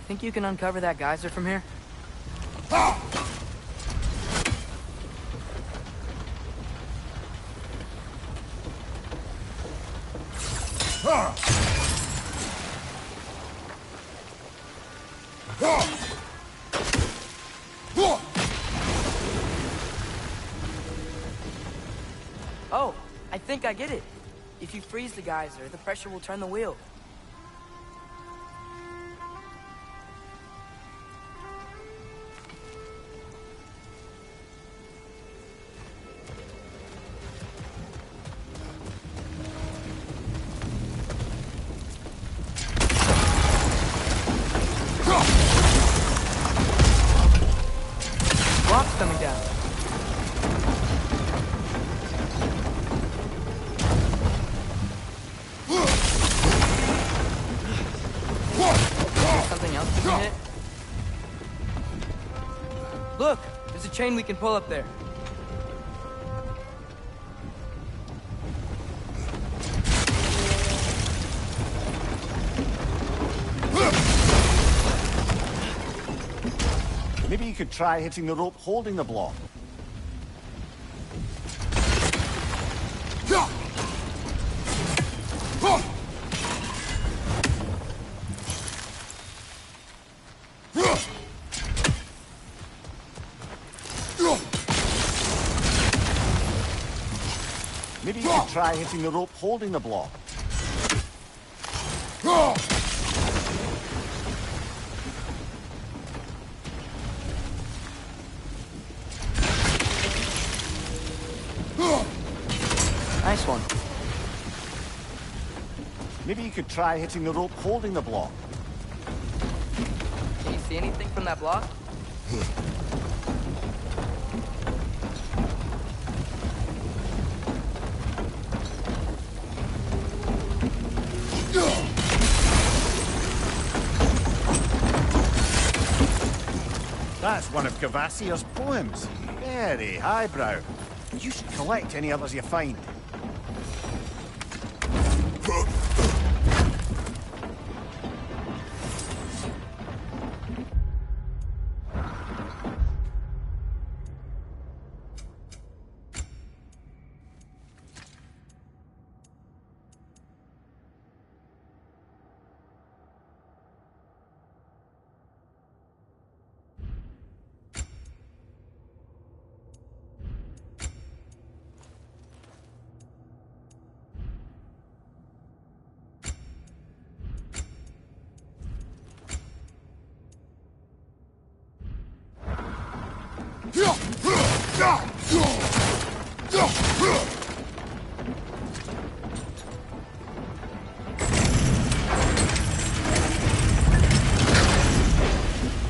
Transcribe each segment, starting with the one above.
Think you can uncover that geyser from here? Oh, I think I get it. If you freeze the geyser, the pressure will turn the wheel. Rocks coming down. Something else we can hit? Look! There's a chain we can pull up there. Maybe you could try hitting the rope holding the block. Maybe you could try hitting the rope holding the block. Nice one. Maybe you could try hitting the rope holding the block. Can you see anything from that block? That's one of Kvasir's poems. Very highbrow. You should collect any others you find.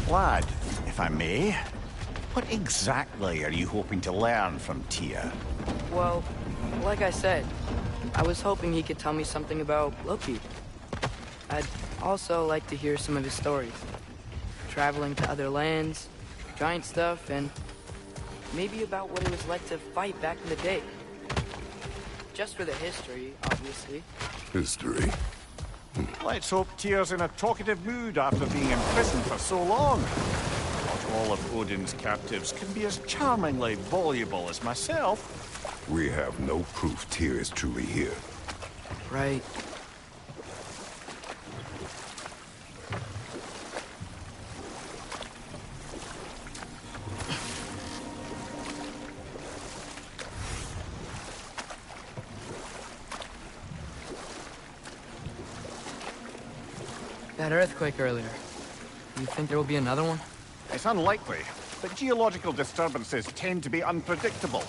Lad, if I may, what exactly are you hoping to learn from Tyr? Well, like I said, I was hoping he could tell me something about Loki. I'd also like to hear some of his stories. Traveling to other lands, giant stuff, and maybe about what it was like to fight back in the day. Just for the history, obviously. History? Let's hope Tyr's in a talkative mood after being in prison for so long. Not all of Odin's captives can be as charmingly voluble as myself. We have no proof Tyr is truly here. Right. That earthquake earlier. You think there will be another one? It's unlikely, but geological disturbances tend to be unpredictable.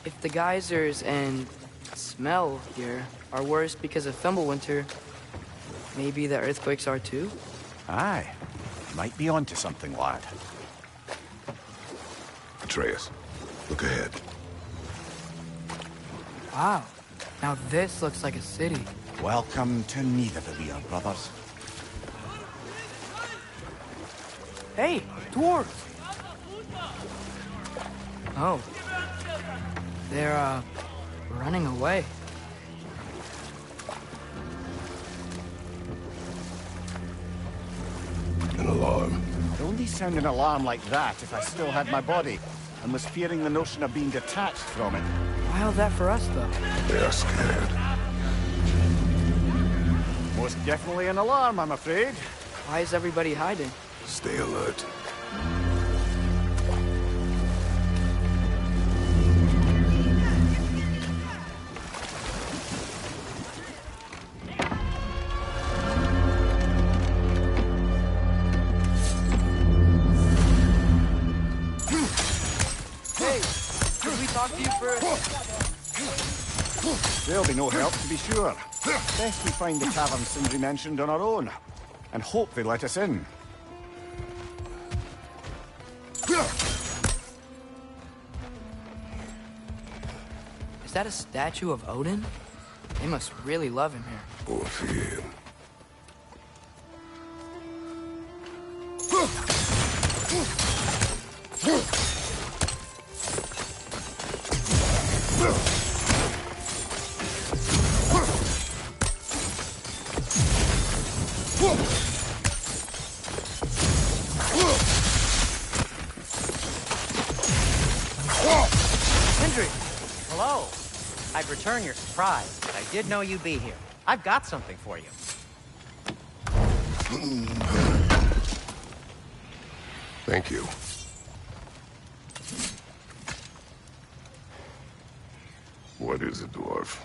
If the geysers and smell here are worse because of Fimbulwinter, maybe the earthquakes are too? Aye. Might be onto something, lad. Atreus, look ahead. Wow. Now this looks like a city. Welcome to Nidavellir, brothers. Hey, dwarves! Oh. They're, running away. alarm. I'd only sound an alarm like that if I still had my body, and was fearing the notion of being detached from it. Why all that for us, though? They're scared. Most definitely an alarm, I'm afraid. Why is everybody hiding? Stay alert. Hey, could we talk to you for There'll be no help, to be sure. Best we find the cavern Sindri mentioned on our own, and hope they let us in. Is that a statue of Odin? They must really love him here. Or fear him. Sindri! Hello. I'd return your surprise, but I did know you'd be here. I've got something for you. Thank you. What is it, dwarf?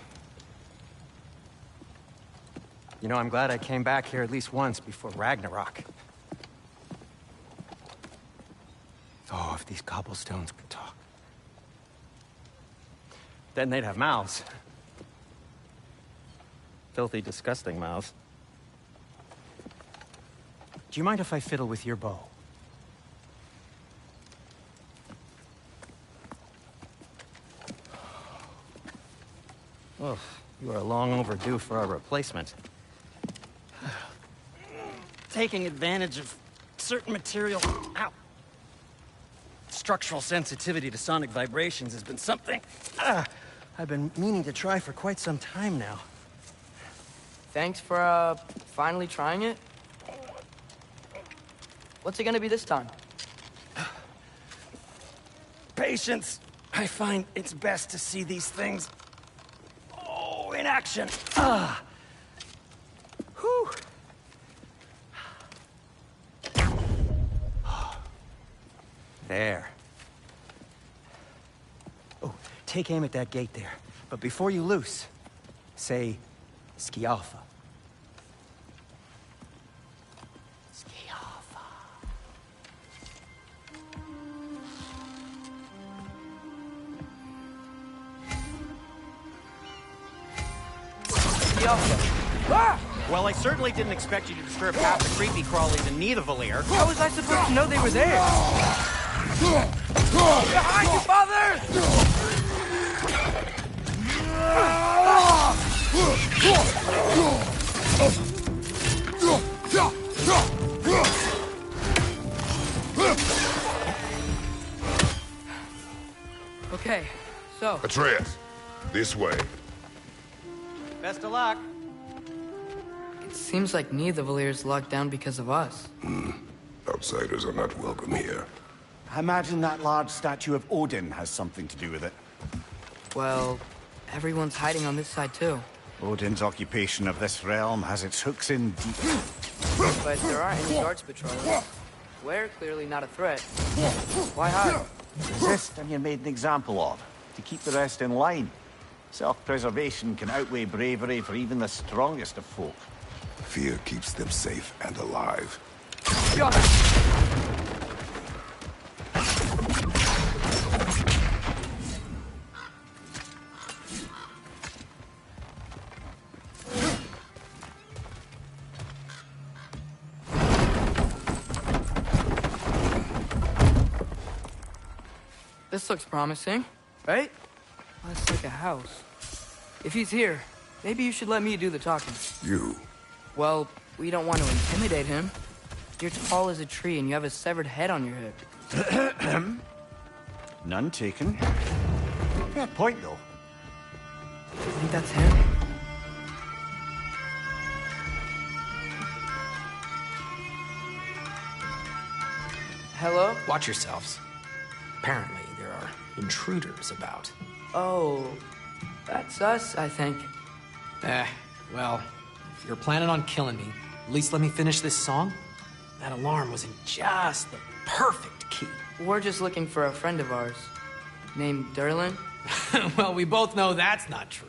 You know, I'm glad I came back here at least once before Ragnarok. Oh, if these cobblestones could talk. Then they'd have mouths. Filthy, disgusting mouths. Do you mind if I fiddle with your bow? Oh, you are long overdue for a replacement. Taking advantage of certain material... Ow! Structural sensitivity to sonic vibrations has been something I've been meaning to try for quite some time now. Thanks for, finally trying it. What's it gonna be this time? Patience. I find it's best to see these things... in action. Whew. There. Oh, take aim at that gate there. But before you loose, say, Skialfa. Skialfa. Ah! Well, I certainly didn't expect you to disturb half the creepy crawlies in Nidavellir. How was I supposed to know they were there? Behind you, father! Okay, so... Atreus, this way. Best of luck. It seems like Nidavellir's locked down because of us. Outsiders are not welcome here. I imagine that large statue of Odin has something to do with it. Well, everyone's hiding on this side too. Odin's occupation of this realm has its hooks in deep. But there aren't any guards patrolling. We're clearly not a threat. Why hide? Resist and you're made an example of, to keep the rest in line. Self-preservation can outweigh bravery for even the strongest of folk. Fear keeps them safe and alive. This looks promising, right? That's like a house. If he's here, maybe you should let me do the talking. You. Well, we don't want to intimidate him. You're tall as a tree and you have a severed head on your hip. None taken. Fair point, though. I think that's him. Hello? Watch yourselves. Apparently, there are intruders about. Oh, that's us, I think. Well, if you're planning on killing me, at least let me finish this song. That alarm was in just the perfect key. We're just looking for a friend of ours named Durlin. Well, we both know that's not true.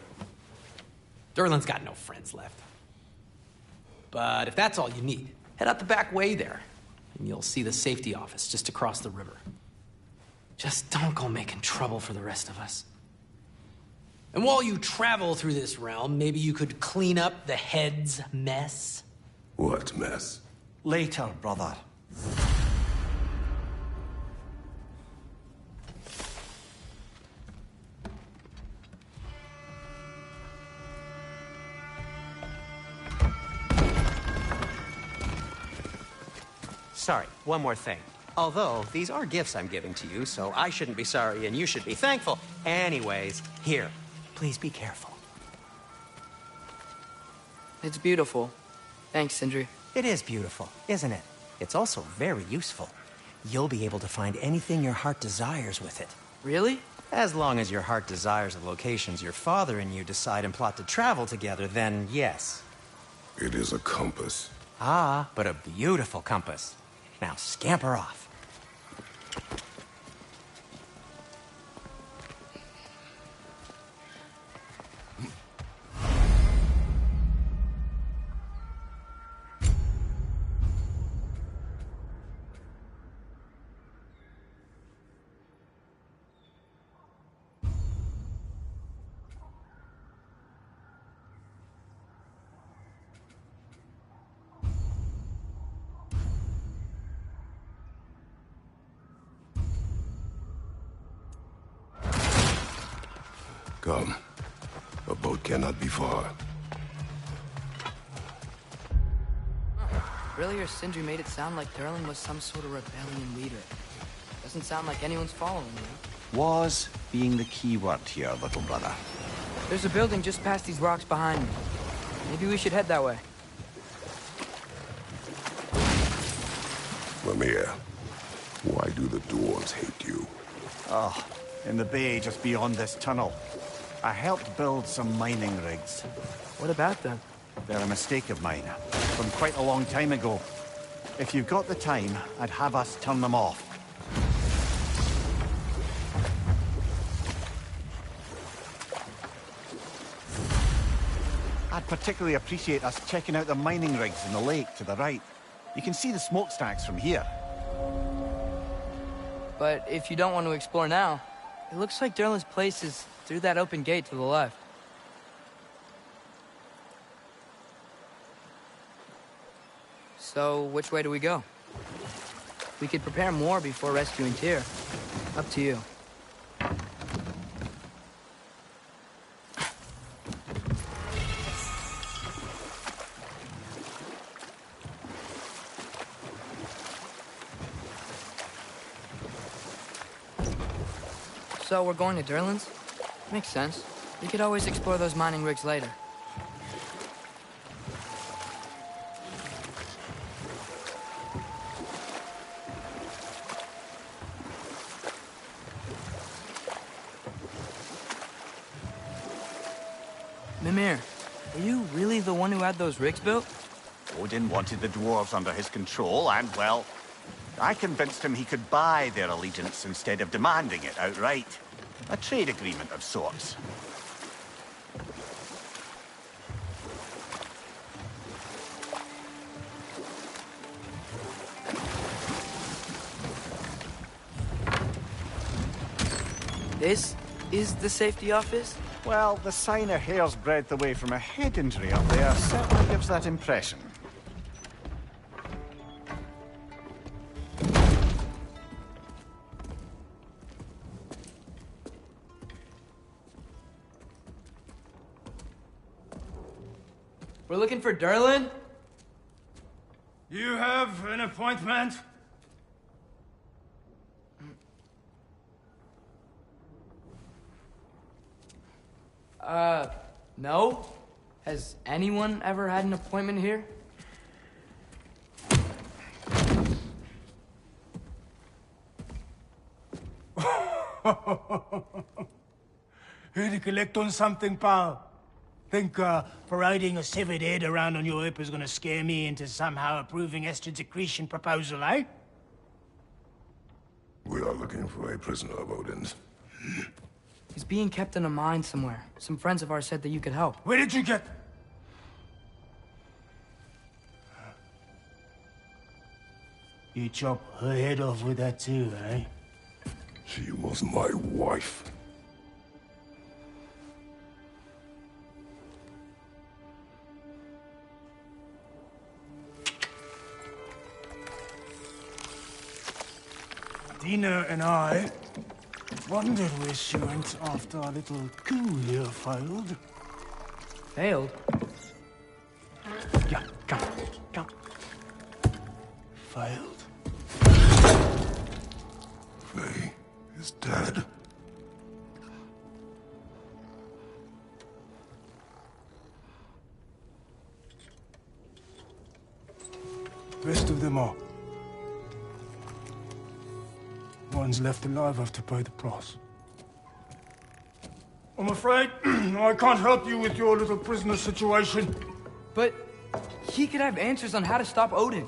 Durlin's got no friends left. But if that's all you need, head out the back way there, and you'll see the safety office just across the river. Just don't go making trouble for the rest of us. And while you travel through this realm, maybe you could clean up the head's mess? What mess? Later, brother. Sorry, one more thing. Although, these are gifts I'm giving to you, so I shouldn't be sorry and you should be thankful. Anyways, here, please be careful. It's beautiful. Thanks, Sindri. It is beautiful, isn't it? It's also very useful. You'll be able to find anything your heart desires with it. Really? As long as your heart desires the locations your father and you decide and plot to travel together, then yes. It is a compass. Ah, but a beautiful compass. Now scamper off. Come. A boat cannot be far. Earlier, Sindri made it sound like Durlin was some sort of rebellion leader. Doesn't sound like anyone's following him. Was being the key word here, little brother. There's a building just past these rocks behind me. Maybe we should head that way. Mimir, why do the dwarves hate you? Oh, in the bay just beyond this tunnel. I helped build some mining rigs. What about them? They're a mistake of mine, from quite a long time ago. If you've got the time, I'd have us turn them off. I'd particularly appreciate us checking out the mining rigs in the lake to the right. You can see the smokestacks from here. But if you don't want to explore now, it looks like Durlin's place is through that open gate to the left. So, which way do we go? We could prepare more before rescuing Tyr. Up to you. So, we're going to Durlin's? Makes sense. We could always explore those mining rigs later. Mimir, are you really the one who had those rigs built? Odin wanted the dwarves under his control, and, well, I convinced him he could buy their allegiance instead of demanding it outright. A trade agreement of sorts. This is the safety office? Well, the sign a hair's breadth away from a head injury up there certainly gives that impression. We're looking for Durlin? You have an appointment? No? Has anyone ever had an appointment here? Here to collect on something, pal? Think parading a severed head around on your hip is gonna scare me into somehow approving Esther's accretion proposal, eh? We are looking for a prisoner of Odin's. He's being kept in a mine somewhere. Some friends of ours said that you could help. Where did you get... You chop her head off with that too, eh? She was my wife. Dina and I wondered where she went after our little coup here failed. Failed? Yeah, come. Failed. Faye is dead. Rest of them are. Ones left alive have to pay the price. I'm afraid I can't help you with your little prisoner situation. But he could have answers on how to stop Odin.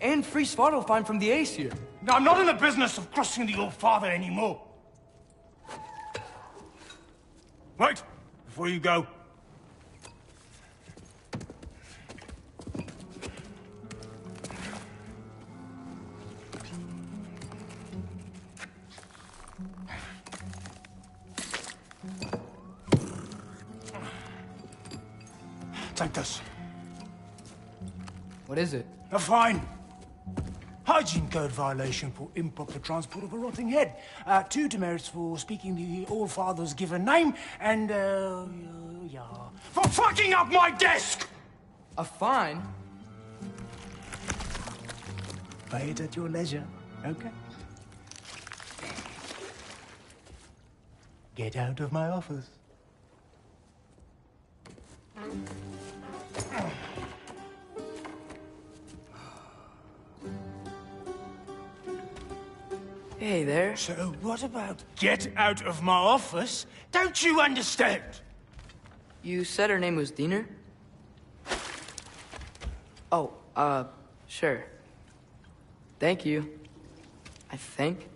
And free Svartalfheim from the Aesir. Now, I'm not in the business of crossing the old father anymore. Wait, before you go. Take this. What is it? A fine. Hygiene code violation for improper transport of a rotting head. 2 demerits for speaking the All-Father's given name, and, yeah... For fucking up my desk! A fine? Pay it at your leisure, okay? Get out of my office. Hey there. So what about get out of my office? Don't you understand? You said her name was Diener? Oh, sure. Thank you. I think.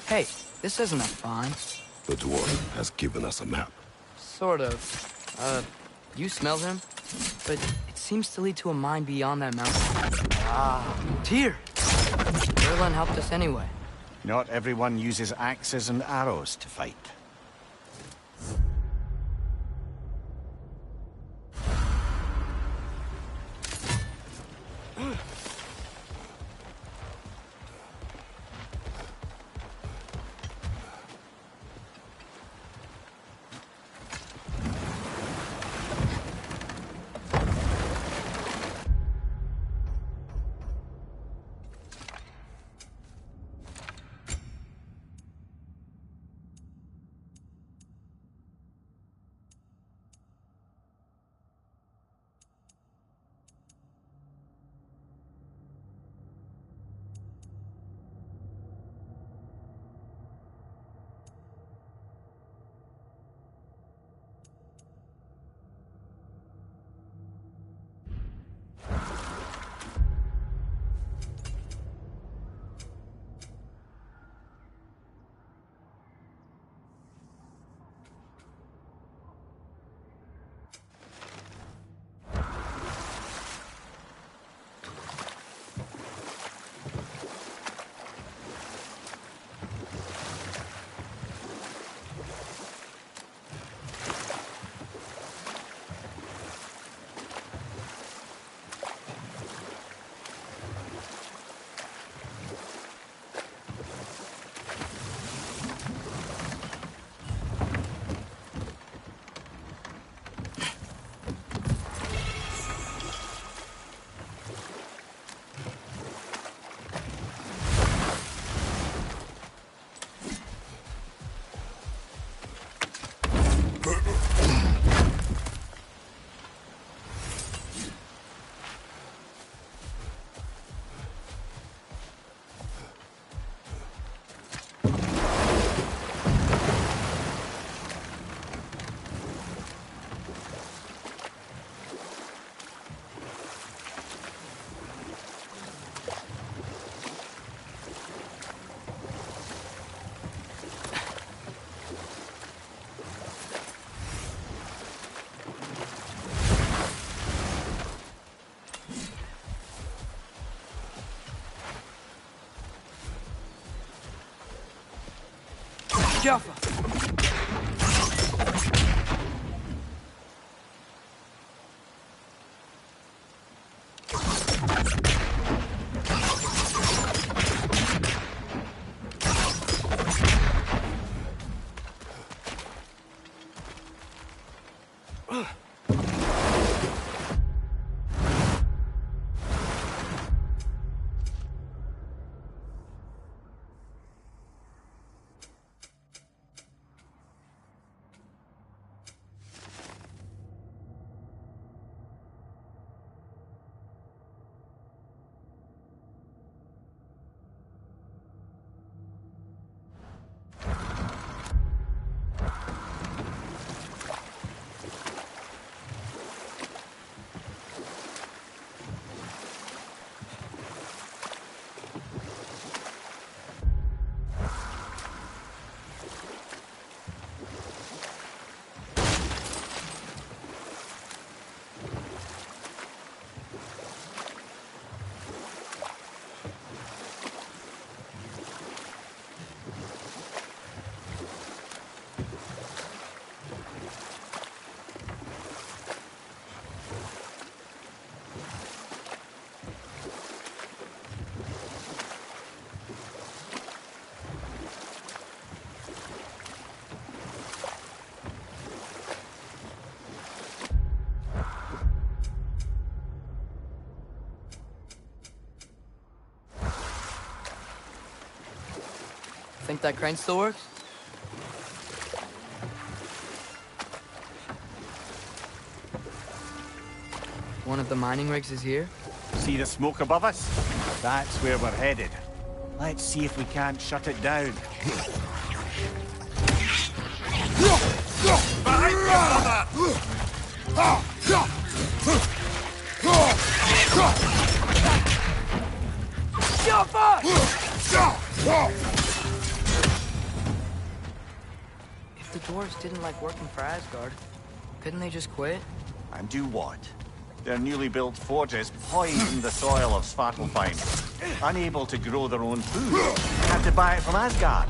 Hey, this isn't a fine. The dwarf has given us a map. Sort of. You smell him? But it seems to lead to a mine beyond that mountain. Ah, Tyr! Erlen helped us anyway. Not everyone uses axes and arrows to fight. Jaffa. Think that crane still works? One of the mining rigs is here? See the smoke above us? That's where we're headed. Let's see if we can't shut it down. Behind you, brother! Jaffa! If the dwarves didn't like working for Asgard, couldn't they just quit? And do what? Their newly built forges poison the soil of Svartalfheim. Unable to grow their own food, they had to buy it from Asgard.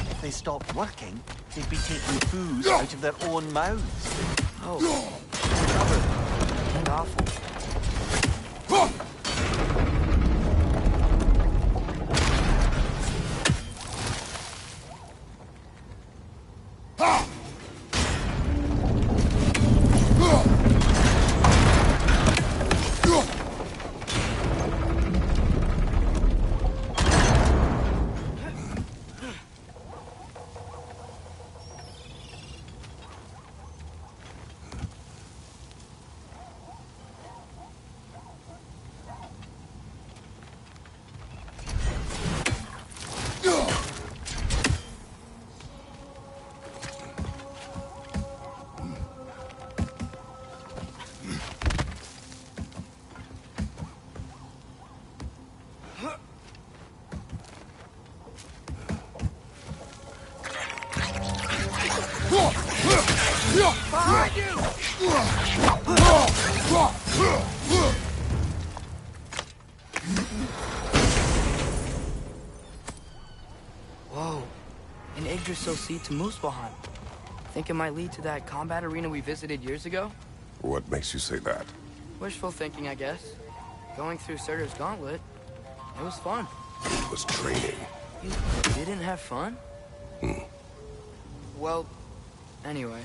If they stopped working, they'd be taking food out of their own mouths. Oh, stubborn and awful. Behind you! Whoa. An Yggdrasil seed to Muspelheim. Think it might lead to that combat arena we visited years ago? What makes you say that? Wishful thinking, I guess. Going through Surtur's gauntlet, it was fun. It was training. You didn't have fun? Well, anyway.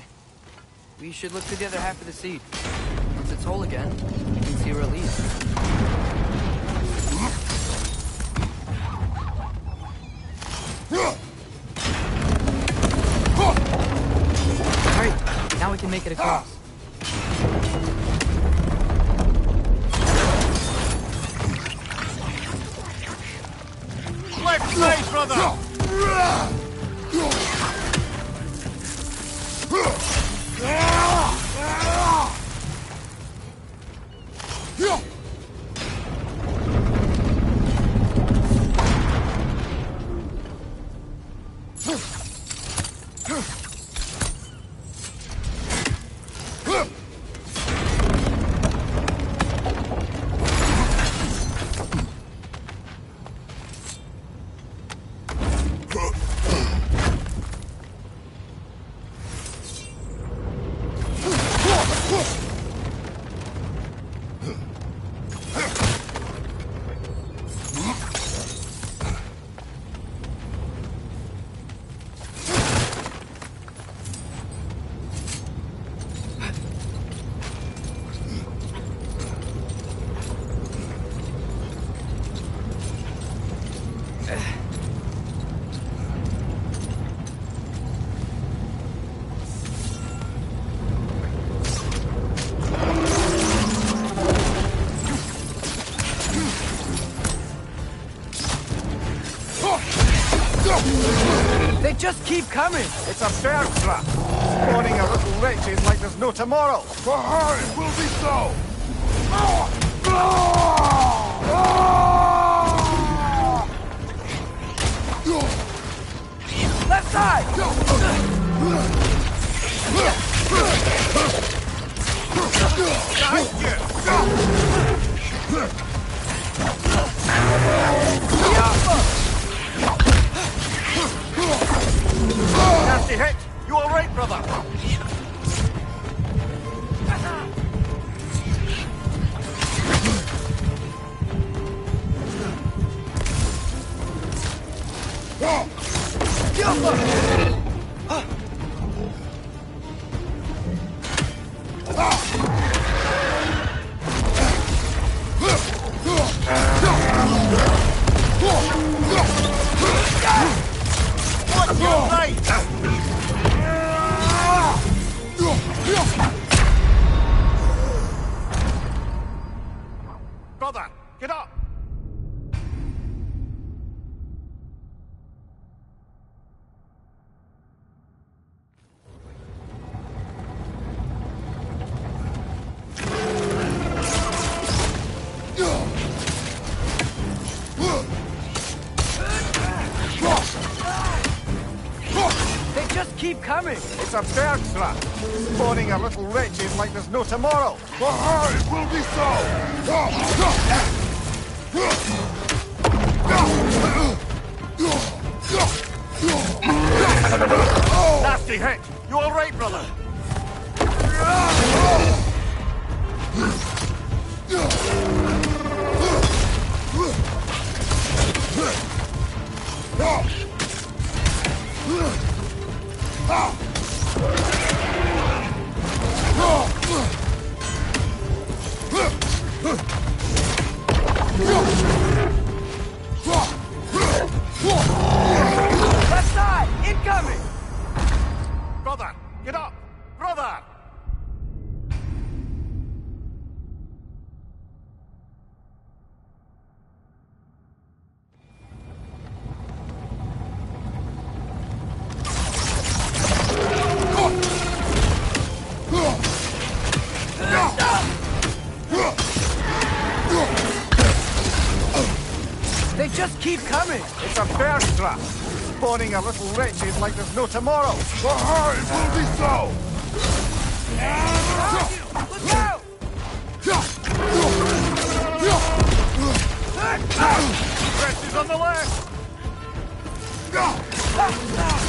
We should look through the other half of the seed. Once it's whole again, we can see where it leads. Alright, now we can make it across. Left side, brother! They just keep coming! It's a bear trap, spawning a little wretches like there's no tomorrow. For her, it will be so! Left side! Nasty hit! You all right, brother? What's your right? Brother, get up! They just keep coming! It's a bear trap, spawning a little wretches like there's no tomorrow. For her, it will be so! Nasty hit! You all right, brother? Left side! Incoming! Brother, get up! Brother! They just keep coming! It's a bear trap, spawning a little wretches like there's no tomorrow. For her, it will be so! Look out! Wretches on the left! Left flank!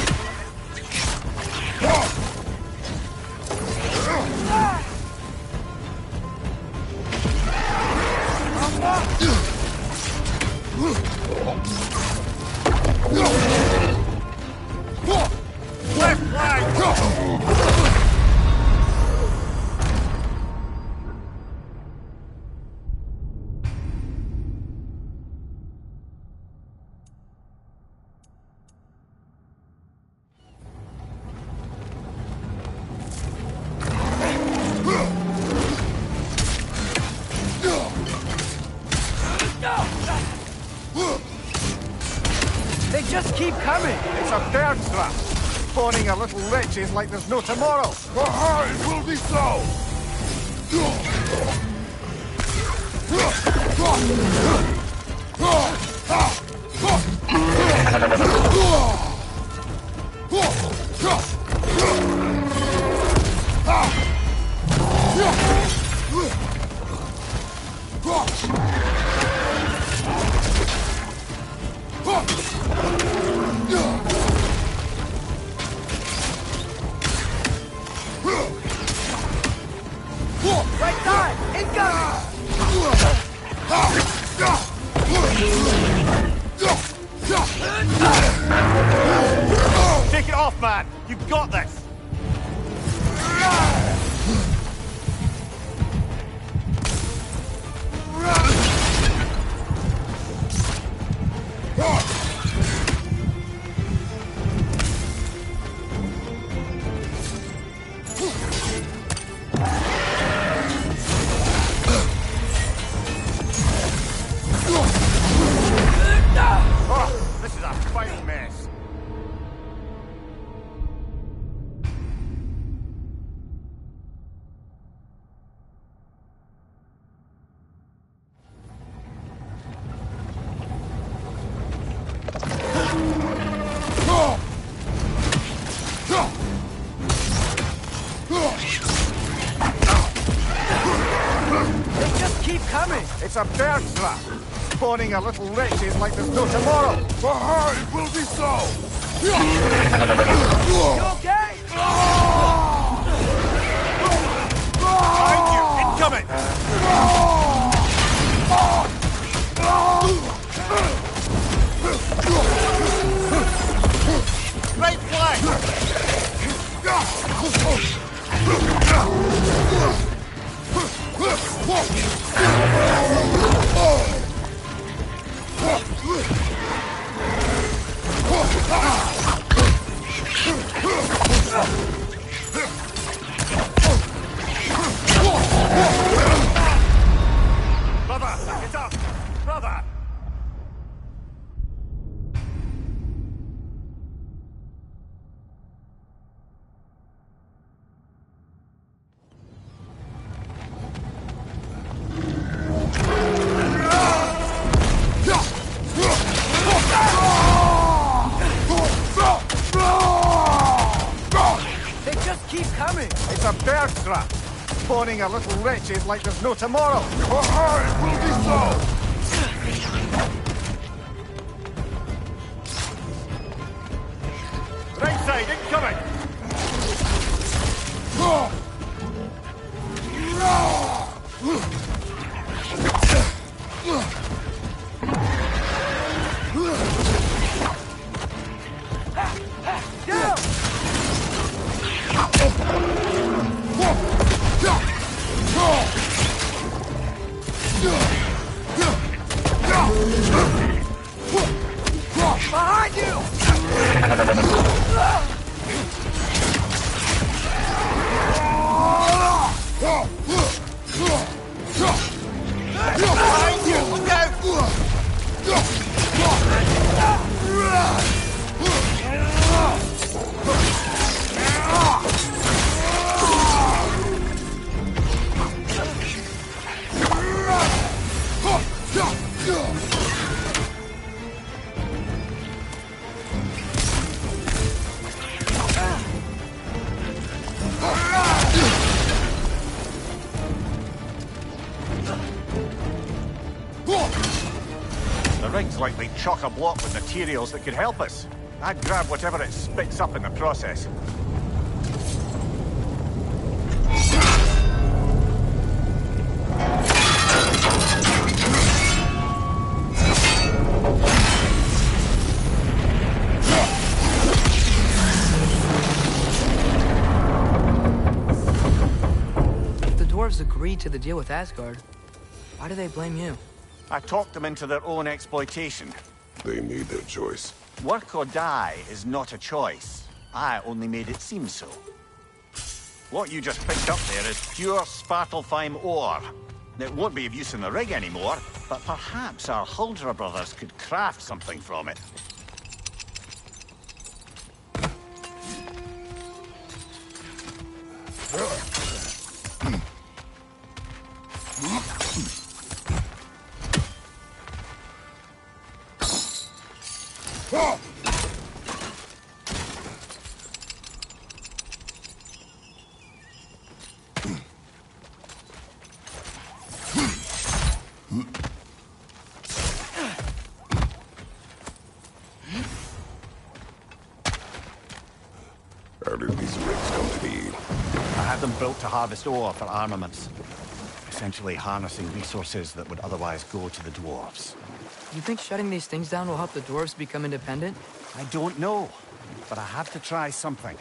They just keep coming! It's a bear trap, spawning a little wretches like there's no tomorrow. For her, it will be so! Right side! Incoming! Take it off, man! You've got this! a bird trap, spawning a little wretches like there's no tomorrow. For her, it will be so! You okay? Behind you, incoming! Right flank! Brother, get up! Brother! They just keep coming. It's a bird trap, spawning a little wretches like there's no tomorrow. For her, it will be so! Right side, incoming! Behind you! Behind you! Look out! The rig's likely chock-a-block with materials that could help us. I'd grab whatever it spits up in the process. If the dwarves agreed to the deal with Asgard, why do they blame you? I talked them into their own exploitation. They made their choice. Work or die is not a choice. I only made it seem so. What you just picked up there is pure Svartalfheim ore. It won't be of use in the rig anymore, but perhaps our Huldra brothers could craft something from it. How did these rigs come to be? I had them built to harvest ore for armaments. Essentially harnessing resources that would otherwise go to the dwarves. You think shutting these things down will help the dwarves become independent? I don't know, but I have to try something.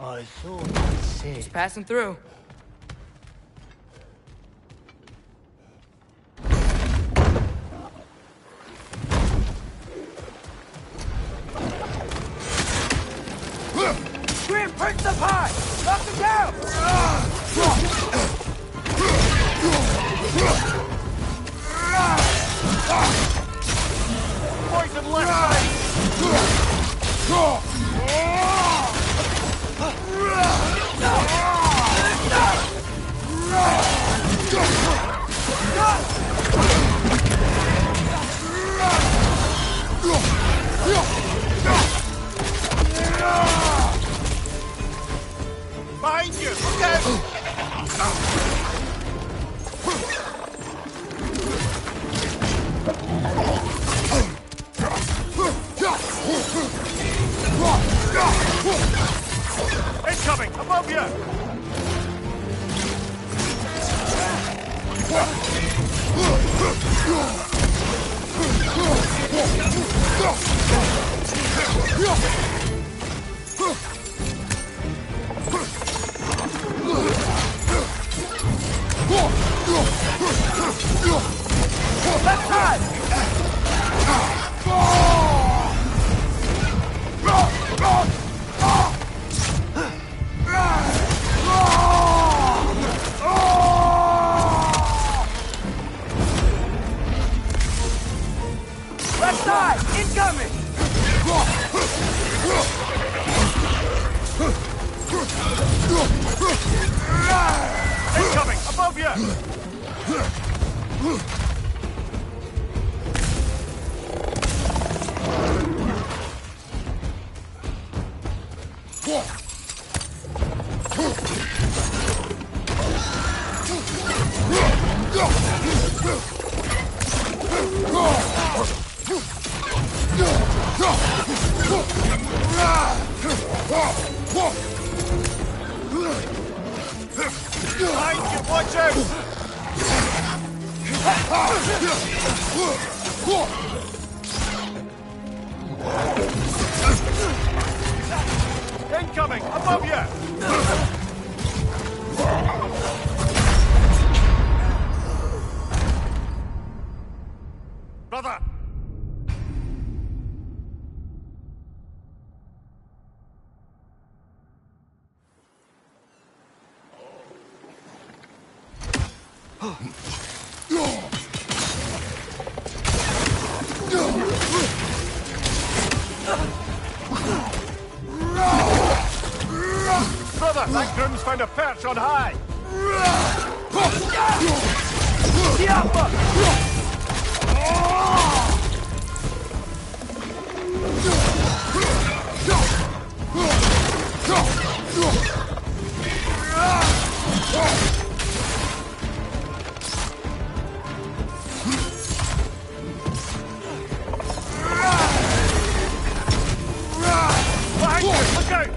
I thought I said. Just passing through. Reinforce the pie! Knock him down! Poison left side! Behind you! Look out! Incoming! Above you! Left side! Left side! Incoming! Incoming! Above you! Behind you! Watch out! Incoming! Above you! Brother! Brother, that groom's found a perch on high! Behind you! Look out!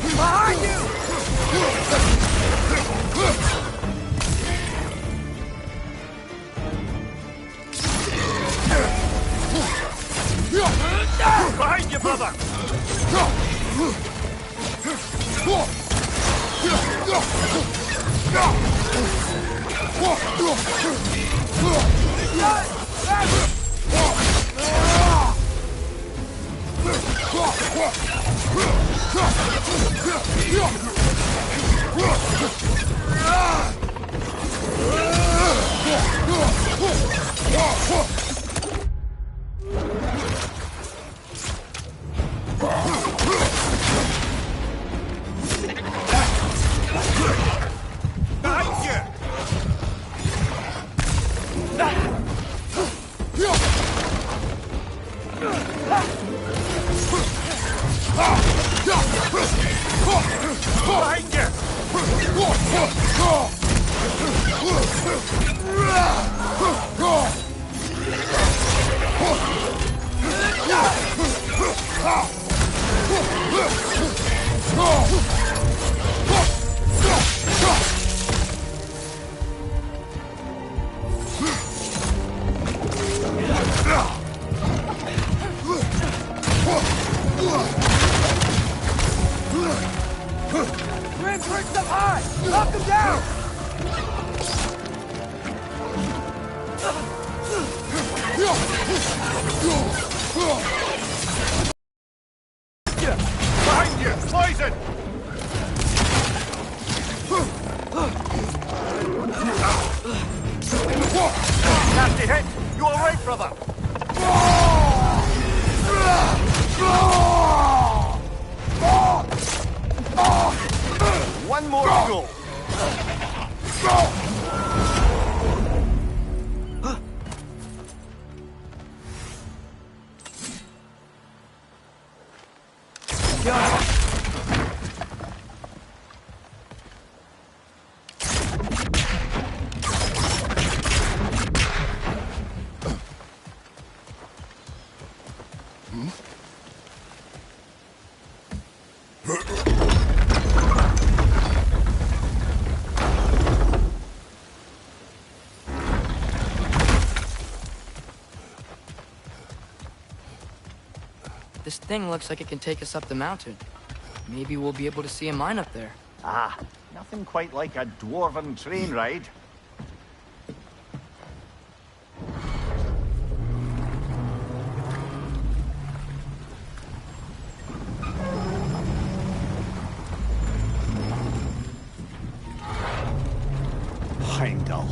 Behind you! Behind you, brother! Behind you! Behind you! Reinforce them high! Knock them down! Behind you! Poison! Nasty hit! You alright, brother? One more to go. This thing looks like it can take us up the mountain. Maybe we'll be able to see a mine up there. Ah, nothing quite like a dwarven train ride. Heimdall.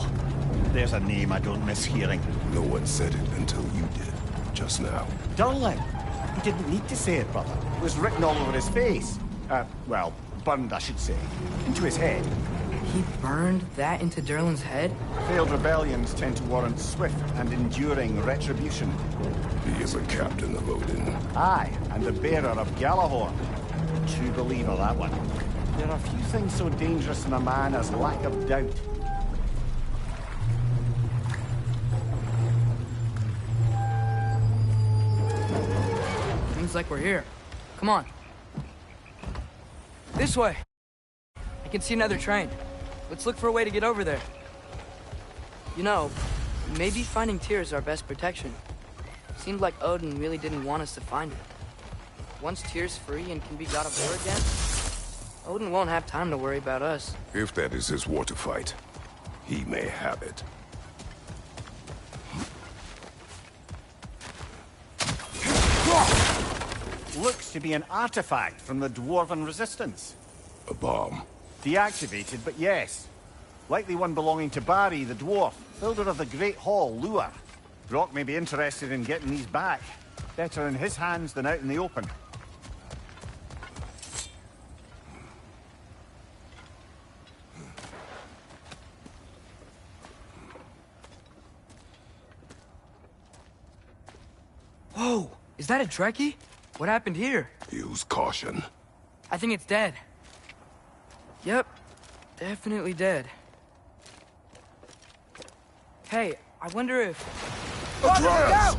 There's a name I don't miss hearing. No one said it until you did, just now. Durlin. He didn't need to say it, brother. It was written all over his face. Well, burned, I should say. Into his head. He burned that into Durlin's head? Failed rebellions tend to warrant swift and enduring retribution. He is a captain of Odin. Aye, and the bearer of Galahorn. True believer, that one. There are few things so dangerous in a man as lack of doubt. Seems like we're here. Come on. This way. I can see another train. Let's look for a way to get over there. You know, maybe finding Tyr is our best protection. Seemed like Odin really didn't want us to find it. Once Tyr's free and can be god of war again, Odin won't have time to worry about us. If that is his war to fight, he may have it. Looks to be an artifact from the Dwarven Resistance. A bomb. Deactivated, but yes. Likely one belonging to Barry, the dwarf, builder of the Great Hall, Lure. Brock may be interested in getting these back. Better in his hands than out in the open. Whoa! Is that a Trekkie? What happened here? Use caution. I think it's dead. Yep. Definitely dead. Hey, I wonder if... Atreus!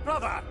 Brother!